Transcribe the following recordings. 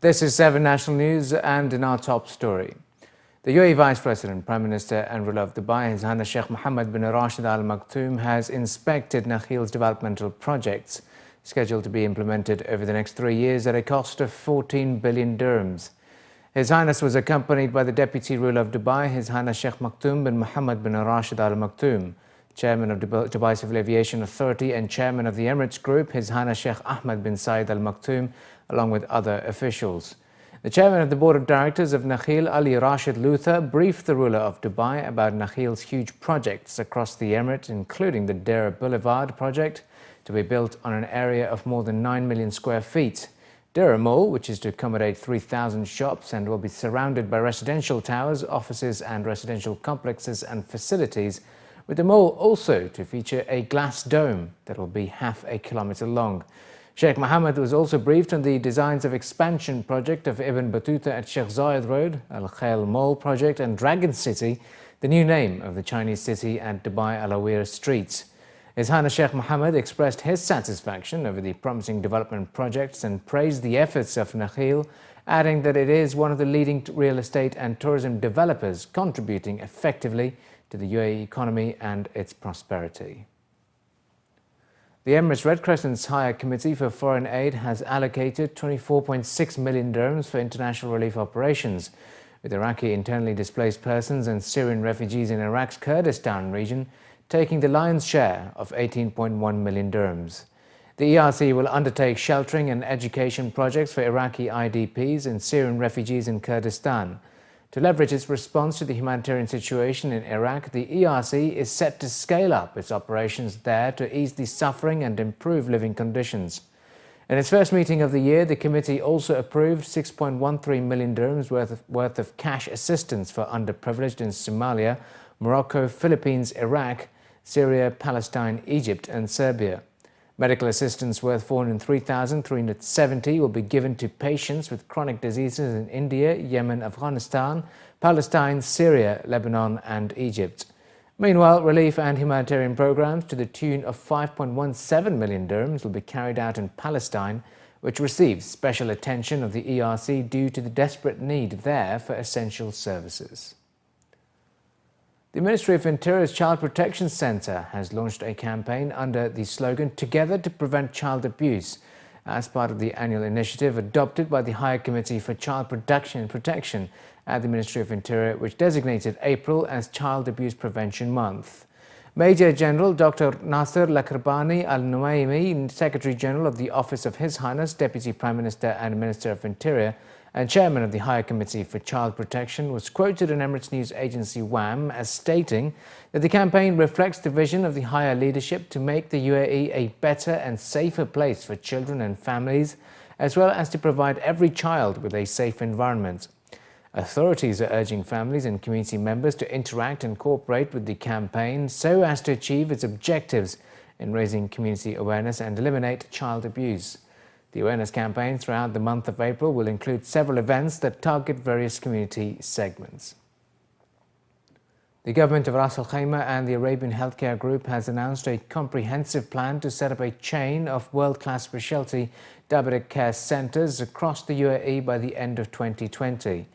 This is 7 National News, and in our top story, the UAE Vice President, Prime Minister and ruler of Dubai, His Highness Sheikh Mohammed bin Rashid Al Maktoum, has inspected Nakhil's developmental projects scheduled to be implemented over the next 3 years at a cost of 14 billion dirhams. His Highness was accompanied by the Deputy Ruler of Dubai, His Highness Sheikh Maktoum bin Mohammed bin Rashid Al Maktoum, Chairman of Dubai Civil Aviation Authority and Chairman of the Emirates Group, His Highness Sheikh Ahmed bin Saeed Al Maktoum, along with other officials. The Chairman of the Board of Directors of Nakhil, Ali Rashid Luther, briefed the ruler of Dubai about Nakhil's huge projects across the Emirate, including the Deir Boulevard project, to be built on an area of more than 9 million square feet. Deir Mall, which is to accommodate 3,000 shops and will be surrounded by residential towers, offices and residential complexes and facilities, with the mall also to feature a glass dome that will be half a kilometre long. Sheikh Mohammed was also briefed on the designs of expansion project of Ibn Battuta at Sheikh Zayed Road, Al Khail Mall project and Dragon City, the new name of the Chinese city at Dubai Al Awir streets. His Highness Sheikh Mohammed expressed his satisfaction over the promising development projects and praised the efforts of Nakhil, adding that it is one of the leading real estate and tourism developers contributing effectively to the UAE economy and its prosperity. The Emirates Red Crescent's Higher Committee for Foreign Aid has allocated 24.6 million dirhams for international relief operations, with Iraqi internally displaced persons and Syrian refugees in Iraq's Kurdistan region taking the lion's share of 18.1 million dirhams. The ERC will undertake sheltering and education projects for Iraqi IDPs and Syrian refugees in Kurdistan. To leverage its response to the humanitarian situation in Iraq, the ERC is set to scale up its operations there to ease the suffering and improve living conditions. In its first meeting of the year, the committee also approved 6.13 million dirhams worth of cash assistance for underprivileged in Somalia, Morocco, Philippines, Iraq, Syria, Palestine, Egypt and Serbia. Medical assistance worth 403,370 will be given to patients with chronic diseases in India, Yemen, Afghanistan, Palestine, Syria, Lebanon and Egypt. Meanwhile, relief and humanitarian programs to the tune of 5.17 million dirhams will be carried out in Palestine, which receives special attention of the ERC due to the desperate need there for essential services. The Ministry of Interior's Child Protection Centre has launched a campaign under the slogan "Together to Prevent Child Abuse" as part of the annual initiative adopted by the Higher Committee for Child Protection at the Ministry of Interior, which designated April as Child Abuse Prevention Month. Major General Dr. Nasser Lakrabani Al-Nuaimi, Secretary General of the Office of His Highness, Deputy Prime Minister and Minister of Interior, and Chairman of the Higher Committee for Child Protection, was quoted in Emirates news agency WAM as stating that the campaign reflects the vision of the higher leadership to make the UAE a better and safer place for children and families, as well as to provide every child with a safe environment. Authorities are urging families and community members to interact and cooperate with the campaign so as to achieve its objectives in raising community awareness and eliminate child abuse. The awareness campaign throughout the month of April will include several events that target various community segments. The government of Ras Al Khaimah and the Arabian Healthcare Group has announced a comprehensive plan to set up a chain of world-class specialty diabetic care centres across the UAE by the end of 2020.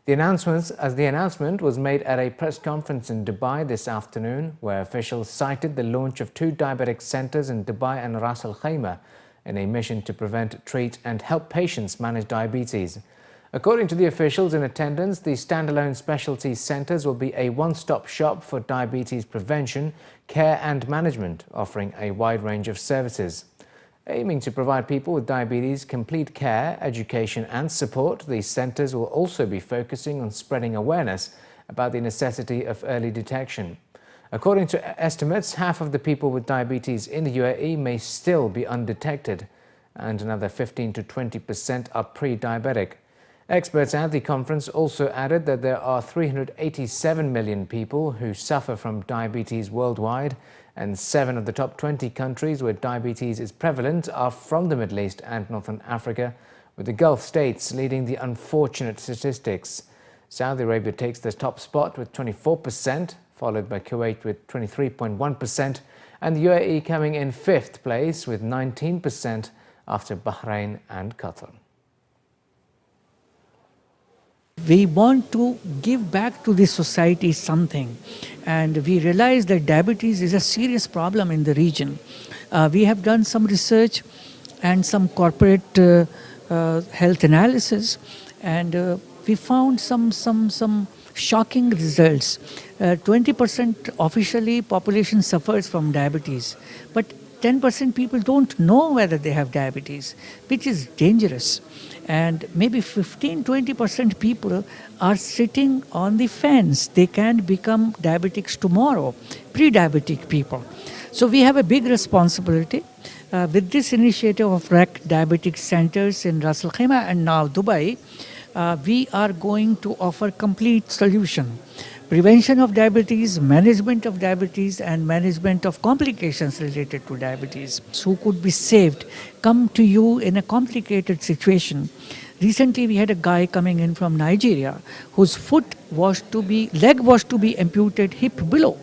The announcement was made at a press conference in Dubai this afternoon, where officials cited the launch of 2 diabetic centres in Dubai and Ras Al Khaimah in a mission to prevent, treat and help patients manage diabetes. According to the officials in attendance, the standalone specialty centres will be a one-stop shop for diabetes prevention, care and management, offering a wide range of services. Aiming to provide people with diabetes complete care, education and support, these centres will also be focusing on spreading awareness about the necessity of early detection. According to estimates, half of the people with diabetes in the UAE may still be undetected, and another 15 to 20% are pre-diabetic. Experts at the conference also added that there are 387 million people who suffer from diabetes worldwide, and 7 of the top 20 countries where diabetes is prevalent are from the Middle East and Northern Africa, with the Gulf states leading the unfortunate statistics. Saudi Arabia takes the top spot with 24%, followed by Kuwait with 23.1%, and the UAE coming in 5th place with 19% after Bahrain and Qatar. We want to give back to the society something, and we realize that diabetes is a serious problem in the region. We have done some research and some corporate health analysis, and we found some shocking results. 20% officially population suffers from diabetes, but 10% people don't know whether they have diabetes, which is dangerous. And maybe 15-20% people are sitting on the fence. They can become diabetics tomorrow, pre-diabetic people. So we have a big responsibility. With this initiative of REC Diabetic Centers in Ras Al Khaimah and now Dubai, we are going to offer complete solution. Prevention of diabetes, management of diabetes, and management of complications related to diabetes. Who could be saved come to you in a complicated situation. Recently, we had a guy coming in from Nigeria whose leg was to be amputated hip below.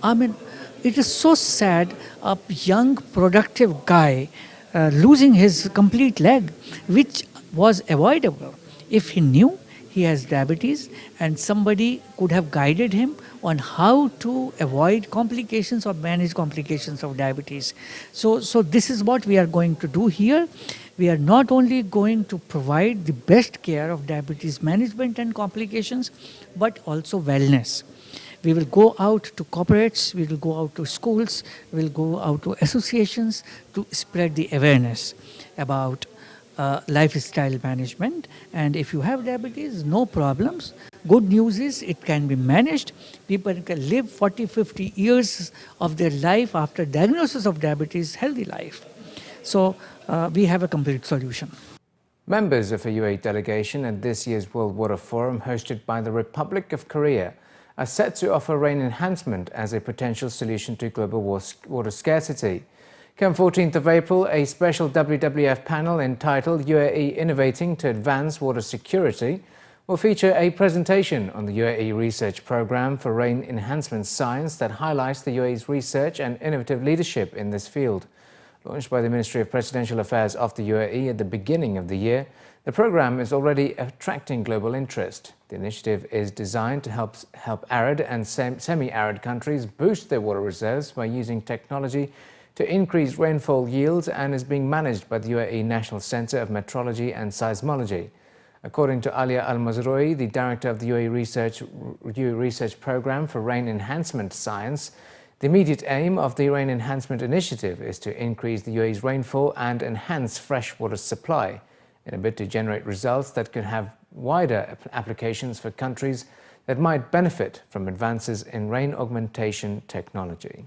I mean, it is so sad, a young, productive guy losing his complete leg, which was avoidable if he knew he has diabetes and somebody could have guided him on how to avoid complications or manage complications of diabetes. So this is what we are going to do here. We are not only going to provide the best care of diabetes management and complications, but also wellness. We will go out to corporates, we will go out to schools, we will go out to associations to spread the awareness about lifestyle management. And if you have diabetes, no problems. Good news is it can be managed. People can live 40-50 years of their life after diagnosis of diabetes, healthy life. So we have a complete solution. Members of a UAE delegation at this year's World Water Forum hosted by the Republic of Korea are set to offer rain enhancement as a potential solution to global water scarcity. Come 14th of April, a special WWF panel entitled UAE Innovating to Advance Water Security will feature a presentation on the UAE Research Programme for Rain Enhancement Science that highlights the UAE's research and innovative leadership in this field. Launched by the Ministry of Presidential Affairs of the UAE at the beginning of the year, the programme is already attracting global interest. The initiative is designed to help arid and semi-arid countries boost their water reserves by using technology to increase rainfall yields and is being managed by the UAE National Centre of Meteorology and Seismology. According to Alia Al-Mazroui, the director of the UAE Research Programme for Rain Enhancement Science, the immediate aim of the Rain Enhancement Initiative is to increase the UAE's rainfall and enhance freshwater supply in a bid to generate results that could have wider applications for countries that might benefit from advances in rain augmentation technology.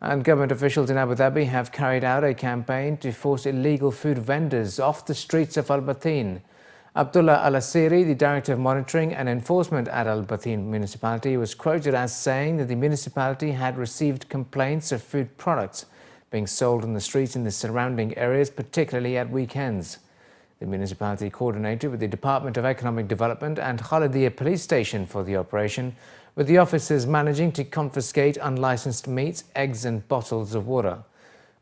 And government officials in Abu Dhabi have carried out a campaign to force illegal food vendors off the streets of Al Bathin. Abdullah Al-Asiri, the Director of Monitoring and Enforcement at Al Bathin municipality, was quoted as saying that the municipality had received complaints of food products being sold on the streets in the surrounding areas, particularly at weekends. The municipality coordinated with the Department of Economic Development and Khalidiyya Police Station for the operation, with the officers managing to confiscate unlicensed meats, eggs and bottles of water.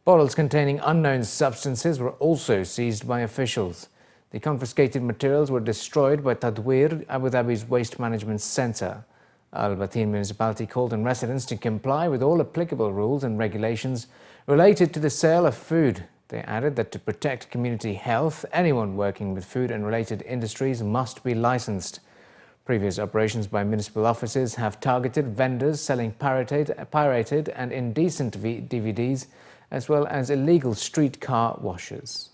Bottles containing unknown substances were also seized by officials. The confiscated materials were destroyed by Tadwir, Abu Dhabi's waste management centre. Al Bathin municipality called on residents to comply with all applicable rules and regulations related to the sale of food. They added that to protect community health, anyone working with food and related industries must be licensed. Previous operations by municipal officers have targeted vendors selling pirated and indecent DVDs, as well as illegal street car washers.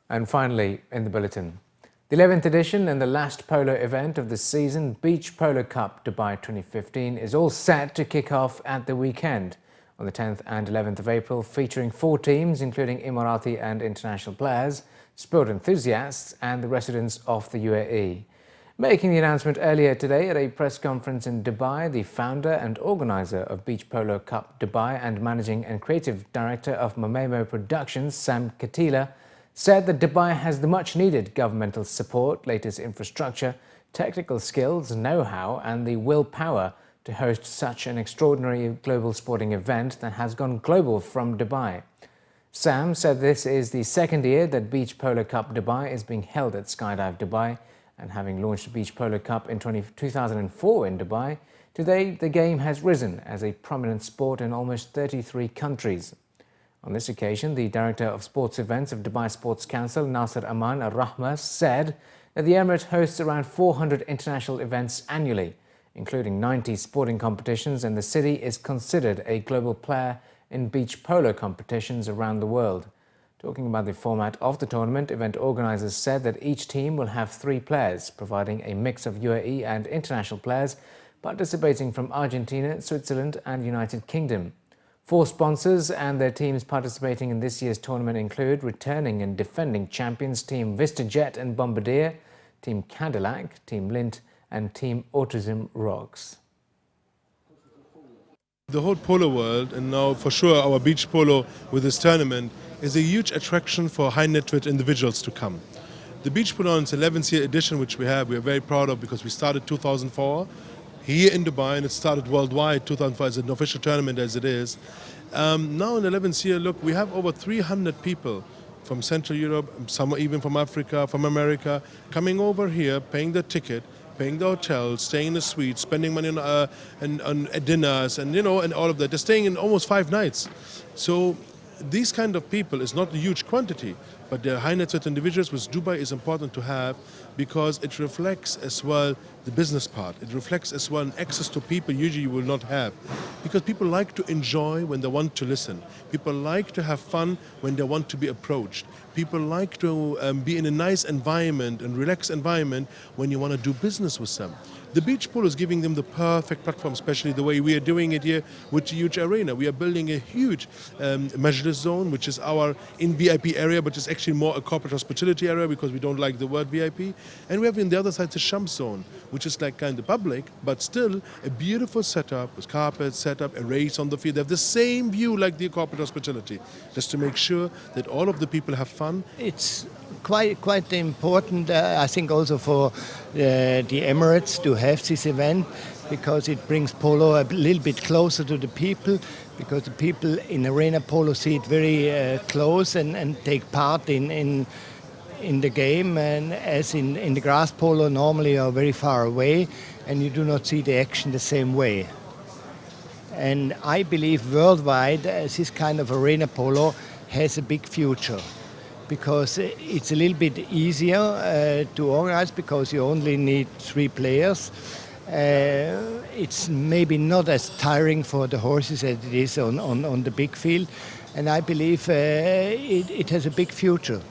And finally, in the bulletin, the 11th edition and the last polo event of the season, Beach Polo Cup Dubai 2015, is all set to kick off at the weekend on the 10th and 11th of April, featuring 4 teams, including Emirati and international players, sport enthusiasts and the residents of the UAE. Making the announcement earlier today at a press conference in Dubai, the founder and organizer of Beach Polo Cup Dubai and managing and creative director of Mamemo Productions, Sam Katila, said that Dubai has the much-needed governmental support, latest infrastructure, technical skills, know-how and the willpower to host such an extraordinary global sporting event that has gone global from Dubai. Sam said this is the second year that Beach Polo Cup Dubai is being held at Skydive Dubai, and having launched the Beach Polo Cup in 2004 in Dubai, today the game has risen as a prominent sport in almost 33 countries. On this occasion, the Director of Sports Events of Dubai Sports Council, Nasser Aman Al-Rahma, said that the Emirate hosts around 400 international events annually, including 90 sporting competitions, and the city is considered a global player in beach polo competitions around the world. Talking about the format of the tournament, event organisers said that each team will have 3 players, providing a mix of UAE and international players participating from Argentina, Switzerland and United Kingdom. 4 sponsors and their teams participating in this year's tournament include returning and defending champions Team VistaJet and Bombardier, Team Cadillac, Team Lint and Team Autism Rocks. The whole polo world, and now for sure our beach polo with this tournament, is a huge attraction for high net worth individuals to come. The beach polo is 11th year edition, which we are very proud of, because we started 2004 here in Dubai, and it started worldwide 2005 as an official tournament as it is. Now in 11th year, look, we have over 300 people from Central Europe, some even from Africa, from America, coming over here, paying their ticket, paying the hotel, staying in the suite, spending money on dinners, and and all of that. They're staying in almost 5 nights. So these kind of people is not a huge quantity, but they're high net worth individuals, which Dubai is important to have, because it reflects as well the business part. It reflects as well an access to people usually you will not have, because people like to enjoy when they want to listen. People like to have fun when they want to be approached. People like to be in a nice environment and relaxed environment when you want to do business with them. The beach polo is giving them the perfect platform, especially the way we are doing it here with the huge arena. We are building a huge majlis zone, which is our in VIP area, but it's actually more a corporate hospitality area because we don't like the word VIP. And we have in the other side the Shams zone, which is like kind of public, but still a beautiful setup with carpets, setup, a race on the field. They have the same view like the corporate hospitality, just to make sure that all of the people have fun. It's quite important, I think, also for the Emirates to have this event, because it brings polo a little bit closer to the people, because the people in arena polo see it very close and take part in the game, and as in the grass polo normally you are very far away and you do not see the action the same way. And I believe worldwide this kind of arena polo has a big future, because it's a little bit easier to organize, because you only need 3 players. It's maybe not as tiring for the horses as it is on the big field, and I believe it has a big future.